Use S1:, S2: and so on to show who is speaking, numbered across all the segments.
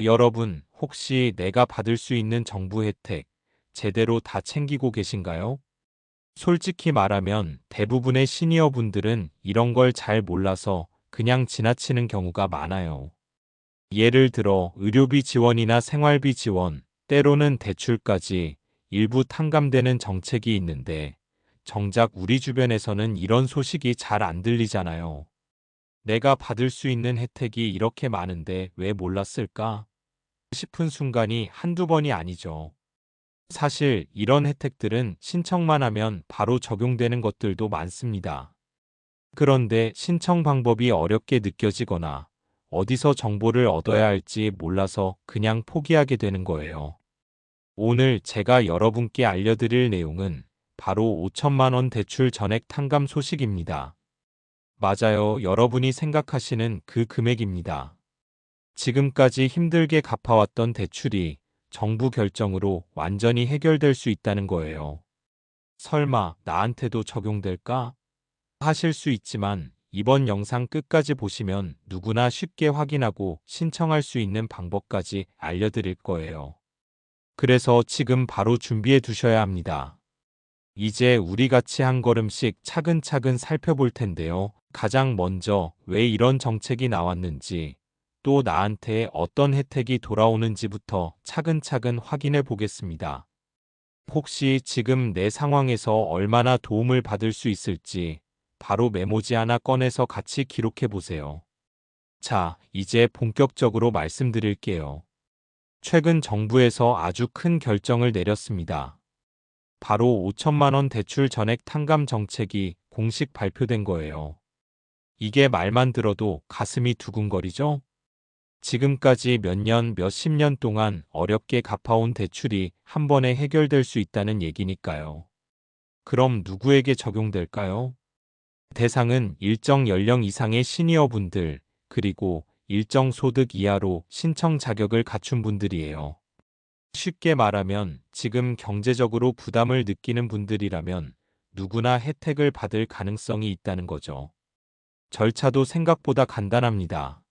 S1: 여러분, 혹시 내가 받을 수 있는 정부 혜택 제대로 다 챙기고 계신가요? 솔직히 말하면 대부분의 시니어 분들은 이런 걸 잘 몰라서 그냥 지나치는 경우가 많아요. 예를 들어 의료비 지원이나 생활비 지원, 때로는 대출까지 일부 탕감되는 정책이 있는데 정작 우리 주변에서는 이런 소식이 잘 안 들리잖아요. 내가 받을 수 있는 혜택이 이렇게 많은데 왜 몰랐을까 싶은 순간이 한두 번이 아니죠. 사실 이런 혜택들은 신청만 하면 바로 적용되는 것들도 많습니다. 그런데 신청 방법이 어렵게 느껴지거나 어디서 정보를 얻어야 할지 몰라서 그냥 포기하게 되는 거예요. 오늘 제가 여러분께 알려드릴 내용은 바로 5천만 원 대출 전액 탕감 소식입니다. 맞아요. 여러분이 생각하시는 그 금액입니다. 지금까지 힘들게 갚아왔던 대출이 정부 결정으로 완전히 해결될 수 있다는 거예요. 설마 나한테도 적용될까? 하실 수 있지만 이번 영상 끝까지 보시면 누구나 쉽게 확인하고 신청할 수 있는 방법까지 알려드릴 거예요. 그래서 지금 바로 준비해 두셔야 합니다. 이제 우리 같이 한 걸음씩 차근차근 살펴볼 텐데요. 가장 먼저 왜 이런 정책이 나왔는지, 또 나한테 어떤 혜택이 돌아오는지부터 차근차근 확인해 보겠습니다. 혹시 지금 내 상황에서 얼마나 도움을 받을 수 있을지 바로 메모지 하나 꺼내서 같이 기록해 보세요. 자, 이제 본격적으로 말씀드릴게요. 최근 정부에서 아주 큰 결정을 내렸습니다. 바로 5천만 원 대출 전액 탕감 정책이 공식 발표된 거예요. 이게 말만 들어도 가슴이 두근거리죠? 지금까지 몇 년, 몇십 년 동안 어렵게 갚아온 대출이 한 번에 해결될 수 있다는 얘기니까요. 그럼 누구에게 적용될까요? 대상은 일정 연령 이상의 시니어분들, 그리고 일정 소득 이하로 신청 자격을 갖춘 분들이에요. 쉽게 말하면 지금 경제적으로 부담을 느끼는 분들이라면 누구나 혜택을 받을 가능성이 있다는 거죠. 절차도 생각보다 간단합니다.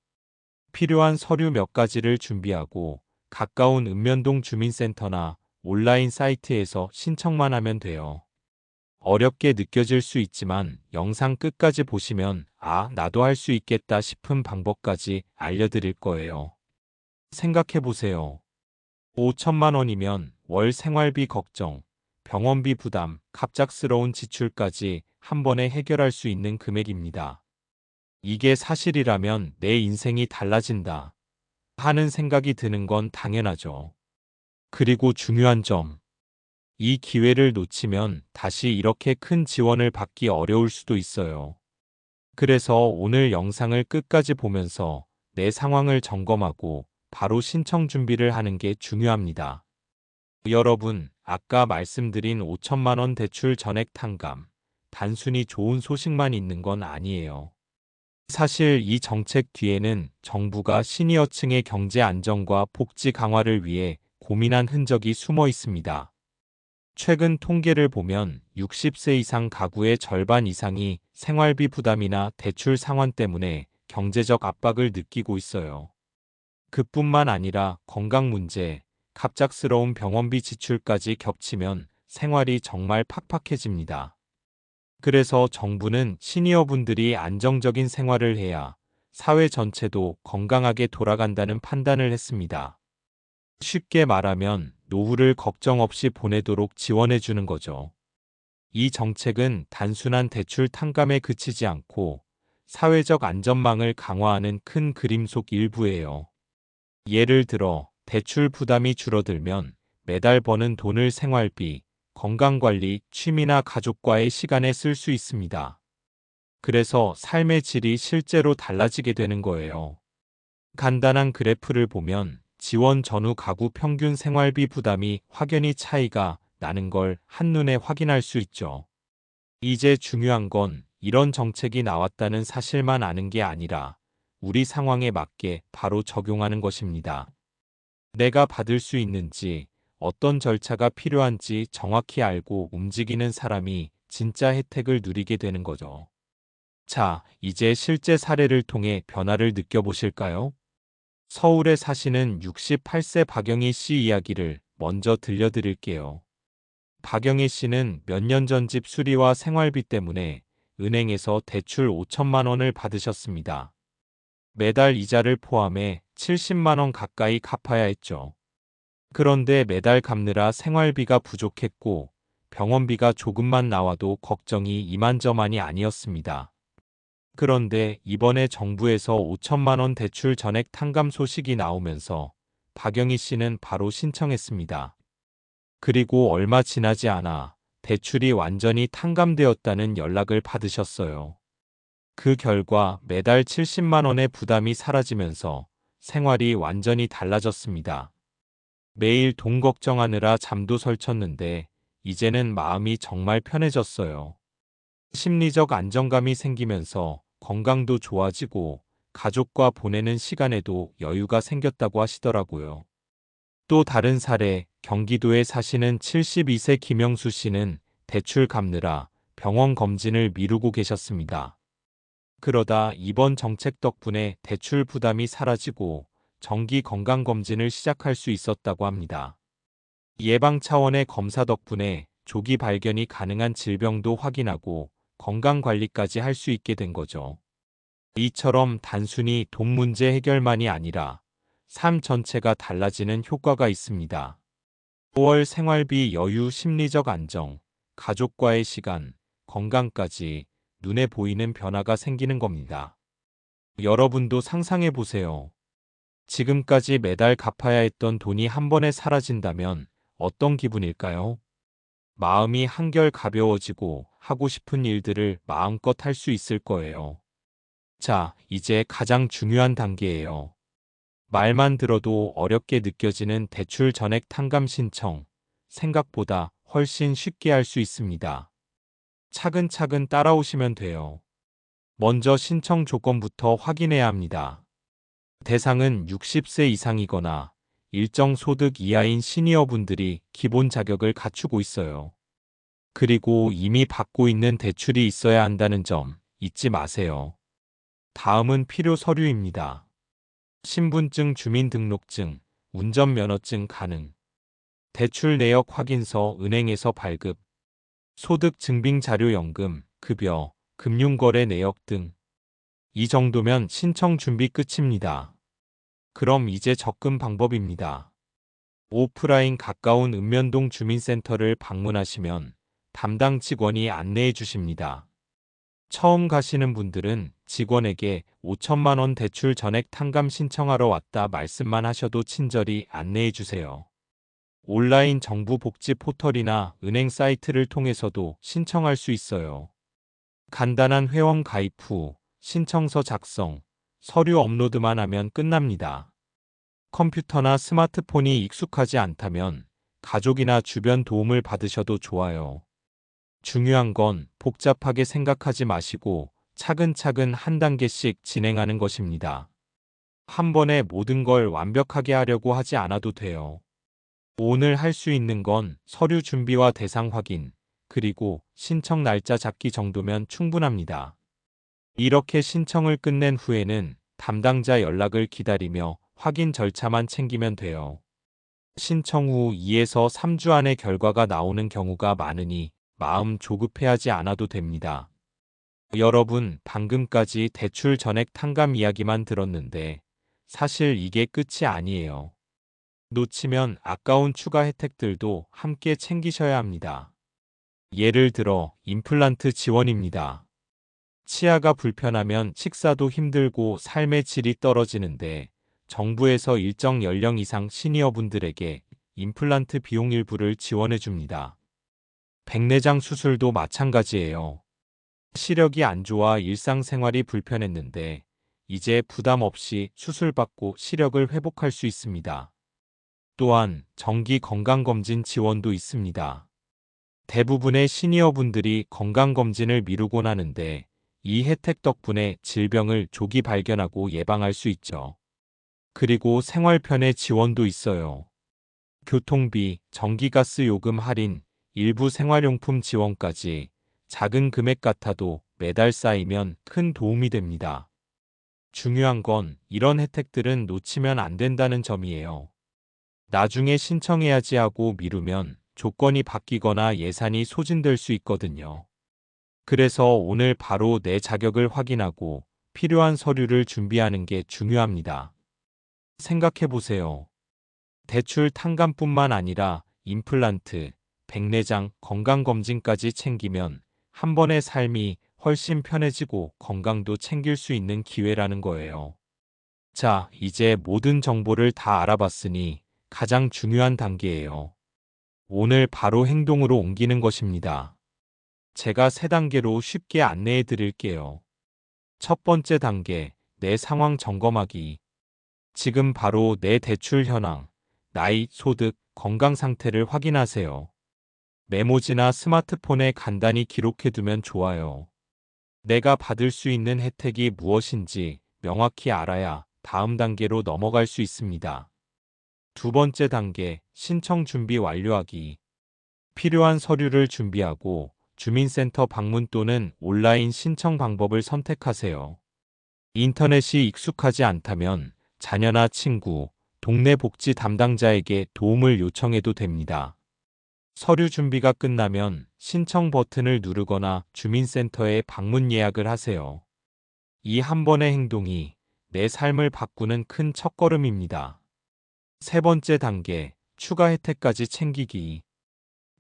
S1: 필요한 서류 몇 가지를 준비하고 가까운 읍면동 주민센터나 온라인 사이트에서 신청만 하면 돼요. 어렵게 느껴질 수 있지만 영상 끝까지 보시면 나도 할 수 있겠다 싶은 방법까지 알려드릴 거예요. 생각해 보세요. 5천만 원이면 월 생활비 걱정, 병원비 부담, 갑작스러운 지출까지 한 번에 해결할 수 있는 금액입니다. 이게 사실이라면 내 인생이 달라진다 하는 생각이 드는 건 당연하죠. 그리고 중요한 점, 이 기회를 놓치면 다시 이렇게 큰 지원을 받기 어려울 수도 있어요. 그래서 오늘 영상을 끝까지 보면서 내 상황을 점검하고 바로 신청 준비를 하는 게 중요합니다. 여러분, 아까 말씀드린 5천만 원 대출 전액 탕감, 단순히 좋은 소식만 있는 건 아니에요. 사실 이 정책 뒤에는 정부가 시니어층의 경제 안정과 복지 강화를 위해 고민한 흔적이 숨어 있습니다. 최근 통계를 보면 60세 이상 가구의 절반 이상이 생활비 부담이나 대출 상환 때문에 경제적 압박을 느끼고 있어요. 그뿐만 아니라 건강 문제, 갑작스러운 병원비 지출까지 겹치면 생활이 정말 팍팍해집니다. 그래서 정부는 시니어분들이 안정적인 생활을 해야 사회 전체도 건강하게 돌아간다는 판단을 했습니다. 쉽게 말하면 노후를 걱정 없이 보내도록 지원해 주는 거죠. 이 정책은 단순한 대출 탕감에 그치지 않고 사회적 안전망을 강화하는 큰 그림 속 일부예요. 예를 들어 대출 부담이 줄어들면 매달 버는 돈을 생활비, 건강관리, 취미나 가족과의 시간에 쓸 수 있습니다. 그래서 삶의 질이 실제로 달라지게 되는 거예요. 간단한 그래프를 보면 지원 전후 가구 평균 생활비 부담이 확연히 차이가 나는 걸 한눈에 확인할 수 있죠. 이제 중요한 건 이런 정책이 나왔다는 사실만 아는 게 아니라 우리 상황에 맞게 바로 적용하는 것입니다. 내가 받을 수 있는지, 어떤 절차가 필요한지 정확히 알고 움직이는 사람이 진짜 혜택을 누리게 되는 거죠. 자, 이제 실제 사례를 통해 변화를 느껴보실까요? 서울에 사시는 68세 박영희 씨 이야기를 먼저 들려드릴게요. 박영희 씨는 몇 년 전 집 수리와 생활비 때문에 은행에서 대출 5천만 원을 받으셨습니다. 매달 이자를 포함해 70만 원 가까이 갚아야 했죠. 그런데 매달 갚느라 생활비가 부족했고 병원비가 조금만 나와도 걱정이 이만저만이 아니었습니다. 그런데 이번에 정부에서 5천만 원 대출 전액 탕감 소식이 나오면서 박영희 씨는 바로 신청했습니다. 그리고 얼마 지나지 않아 대출이 완전히 탕감되었다는 연락을 받으셨어요. 그 결과 매달 70만 원의 부담이 사라지면서 생활이 완전히 달라졌습니다. 매일 돈 걱정하느라 잠도 설쳤는데 이제는 마음이 정말 편해졌어요. 심리적 안정감이 생기면서 건강도 좋아지고 가족과 보내는 시간에도 여유가 생겼다고 하시더라고요. 또 다른 사례, 경기도에 사시는 72세 김영수 씨는 대출 갚느라 병원 검진을 미루고 계셨습니다. 그러다 이번 정책 덕분에 대출 부담이 사라지고 정기 건강검진을 시작할 수 있었다고 합니다. 예방 차원의 검사 덕분에 조기 발견이 가능한 질병도 확인하고 건강관리까지 할 수 있게 된 거죠. 이처럼 단순히 돈 문제 해결만이 아니라 삶 전체가 달라지는 효과가 있습니다. 5월 생활비 여유, 심리적 안정, 가족과의 시간, 건강까지 눈에 보이는 변화가 생기는 겁니다. 여러분도 상상해 보세요. 지금까지 매달 갚아야 했던 돈이 한 번에 사라진다면 어떤 기분일까요? 마음이 한결 가벼워지고 하고 싶은 일들을 마음껏 할 수 있을 거예요. 자, 이제 가장 중요한 단계예요. 말만 들어도 어렵게 느껴지는 대출 전액 탕감 신청. 생각보다 훨씬 쉽게 할 수 있습니다. 차근차근 따라오시면 돼요. 먼저 신청 조건부터 확인해야 합니다. 대상은 60세 이상이거나 일정 소득 이하인 시니어분들이 기본 자격을 갖추고 있어요. 그리고 이미 받고 있는 대출이 있어야 한다는 점 잊지 마세요. 다음은 필요 서류입니다. 신분증, 주민등록증, 운전면허증 가능, 대출 내역 확인서 은행에서 발급, 소득 증빙 자료, 연금, 급여, 금융거래 내역 등. 이 정도면 신청 준비 끝입니다. 그럼 이제 접근 방법입니다. 오프라인 가까운 읍면동 주민센터를 방문하시면 담당 직원이 안내해 주십니다. 처음 가시는 분들은 직원에게 5천만 원 대출 전액 탕감 신청하러 왔다 말씀만 하셔도 친절히 안내해 주세요. 온라인 정부 복지 포털이나 은행 사이트를 통해서도 신청할 수 있어요. 간단한 회원 가입 후 신청서 작성, 서류 업로드만 하면 끝납니다. 컴퓨터나 스마트폰이 익숙하지 않다면 가족이나 주변 도움을 받으셔도 좋아요. 중요한 건 복잡하게 생각하지 마시고 차근차근 한 단계씩 진행하는 것입니다. 한 번에 모든 걸 완벽하게 하려고 하지 않아도 돼요. 오늘 할 수 있는 건 서류 준비와 대상 확인, 그리고 신청 날짜 잡기 정도면 충분합니다. 이렇게 신청을 끝낸 후에는 담당자 연락을 기다리며 확인 절차만 챙기면 돼요. 신청 후 2에서 3주 안에 결과가 나오는 경우가 많으니 마음 조급해하지 않아도 됩니다. 여러분, 방금까지 대출 전액 탕감 이야기만 들었는데 사실 이게 끝이 아니에요. 놓치면 아까운 추가 혜택들도 함께 챙기셔야 합니다. 예를 들어 임플란트 지원입니다. 치아가 불편하면 식사도 힘들고 삶의 질이 떨어지는데 정부에서 일정 연령 이상 시니어분들에게 임플란트 비용 일부를 지원해 줍니다. 백내장 수술도 마찬가지예요. 시력이 안 좋아 일상생활이 불편했는데 이제 부담 없이 수술받고 시력을 회복할 수 있습니다. 또한 정기 건강검진 지원도 있습니다. 대부분의 시니어분들이 건강검진을 미루곤 하는데 이 혜택 덕분에 질병을 조기 발견하고 예방할 수 있죠. 그리고 생활편의 지원도 있어요. 교통비, 전기가스 요금 할인, 일부 생활용품 지원까지 작은 금액 같아도 매달 쌓이면 큰 도움이 됩니다. 중요한 건 이런 혜택들은 놓치면 안 된다는 점이에요. 나중에 신청해야지 하고 미루면 조건이 바뀌거나 예산이 소진될 수 있거든요. 그래서 오늘 바로 내 자격을 확인하고 필요한 서류를 준비하는 게 중요합니다. 생각해 보세요. 대출 탕감뿐만 아니라 임플란트, 백내장, 건강검진까지 챙기면 한 번의 삶이 훨씬 편해지고 건강도 챙길 수 있는 기회라는 거예요. 자, 이제 모든 정보를 다 알아봤으니 가장 중요한 단계예요. 오늘 바로 행동으로 옮기는 것입니다. 제가 3단계로 쉽게 안내해 드릴게요. 첫 번째 단계, 내 상황 점검하기. 지금 바로 내 대출 현황, 나이, 소득, 건강 상태를 확인하세요. 메모지나 스마트폰에 간단히 기록해 두면 좋아요. 내가 받을 수 있는 혜택이 무엇인지 명확히 알아야 다음 단계로 넘어갈 수 있습니다. 두 번째 단계, 신청 준비 완료하기. 필요한 서류를 준비하고 주민센터 방문 또는 온라인 신청 방법을 선택하세요. 인터넷이 익숙하지 않다면 자녀나 친구, 동네 복지 담당자에게 도움을 요청해도 됩니다. 서류 준비가 끝나면 신청 버튼을 누르거나 주민센터에 방문 예약을 하세요. 이 한 번의 행동이 내 삶을 바꾸는 큰 첫걸음입니다. 세 번째 단계, 추가 혜택까지 챙기기.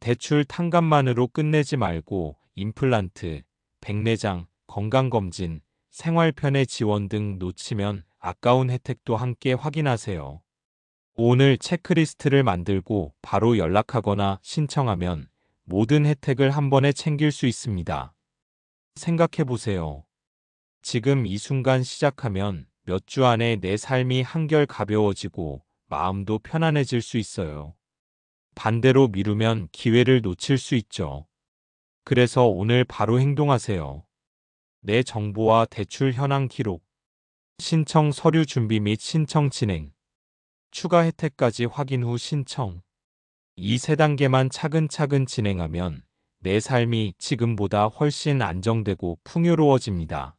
S1: 대출 탕감만으로 끝내지 말고 임플란트, 백내장, 건강검진, 생활편의 지원 등 놓치면 아까운 혜택도 함께 확인하세요. 오늘 체크리스트를 만들고 바로 연락하거나 신청하면 모든 혜택을 한 번에 챙길 수 있습니다. 생각해 보세요. 지금 이 순간 시작하면 몇 주 안에 내 삶이 한결 가벼워지고 마음도 편안해질 수 있어요. 반대로 미루면 기회를 놓칠 수 있죠. 그래서 오늘 바로 행동하세요. 내 정보와 대출 현황 기록, 신청 서류 준비 및 신청 진행, 추가 혜택까지 확인 후 신청. 이 3단계만 차근차근 진행하면 내 삶이 지금보다 훨씬 안정되고 풍요로워집니다.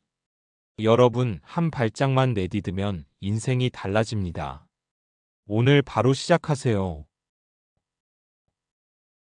S1: 여러분, 한 발짝만 내디디면 인생이 달라집니다. 오늘 바로 시작하세요.